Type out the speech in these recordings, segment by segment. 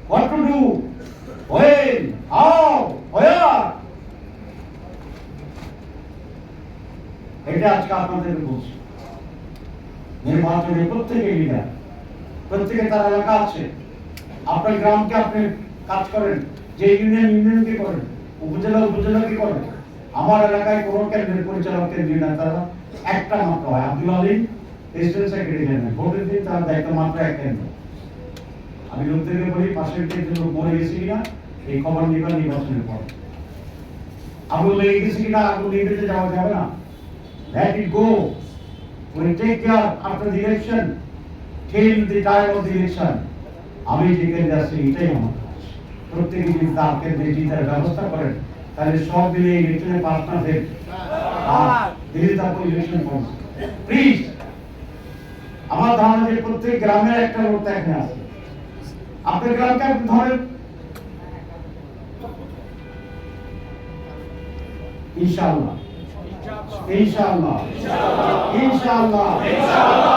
what to do, when, how, where. এটা আজকে আপনাদের বলছি। নির্বাচনে প্রত্যেকে লিডার, প্রত্যেকে তার এলাকা আছে। আপনার গ্রামকে আপনি কাজ করেন, যে ইউনিয়নকে করেন, উপজেলাকে করেন। আমার এলাকায় কোনো কেন্দ্রের পরিচালক কেন্দ্রীয় নেতারা একটা মাত্র হয়, Abdul Ali president secretary general. ভোটের দিন তার দায়িত্ব মাত্র এক কেন্দ্র। আমি লোকদেরকে বলি, পাশের কেন্দ্রে লোক মরে গেছে কিনা এই খবর নিবেন নির্বাচনের পর। আগুন লেগে গেছে কিনা আগুন নিভিতে যাওয়া যাবে না। Let it go. We'll take care after the election, till the time of the election. আমি যেখানে যাচ্ছি এটাই আমার কাজ। প্রত্যেকে যদি তার কেন্দ্রে জিতার ব্যবস্থা করেন, তাহলে সব মিলে ইলেকশনে পাস না fail. This is the election policy. Please, আমার ধারণা যে প্রত্যেক গ্রামের একটা লোক এখানে আছে। আপনার গ্রামকে আপনি ধরেন, ইনশাআল্লাহ ইনশাআল্লাহ ইনশাআল্লাহ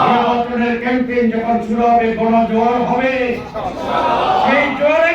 নির্বাচনের ক্যাম্পেইন যখন শুরু হবে, গণজোয়ার হবে, সেই জোয়ারে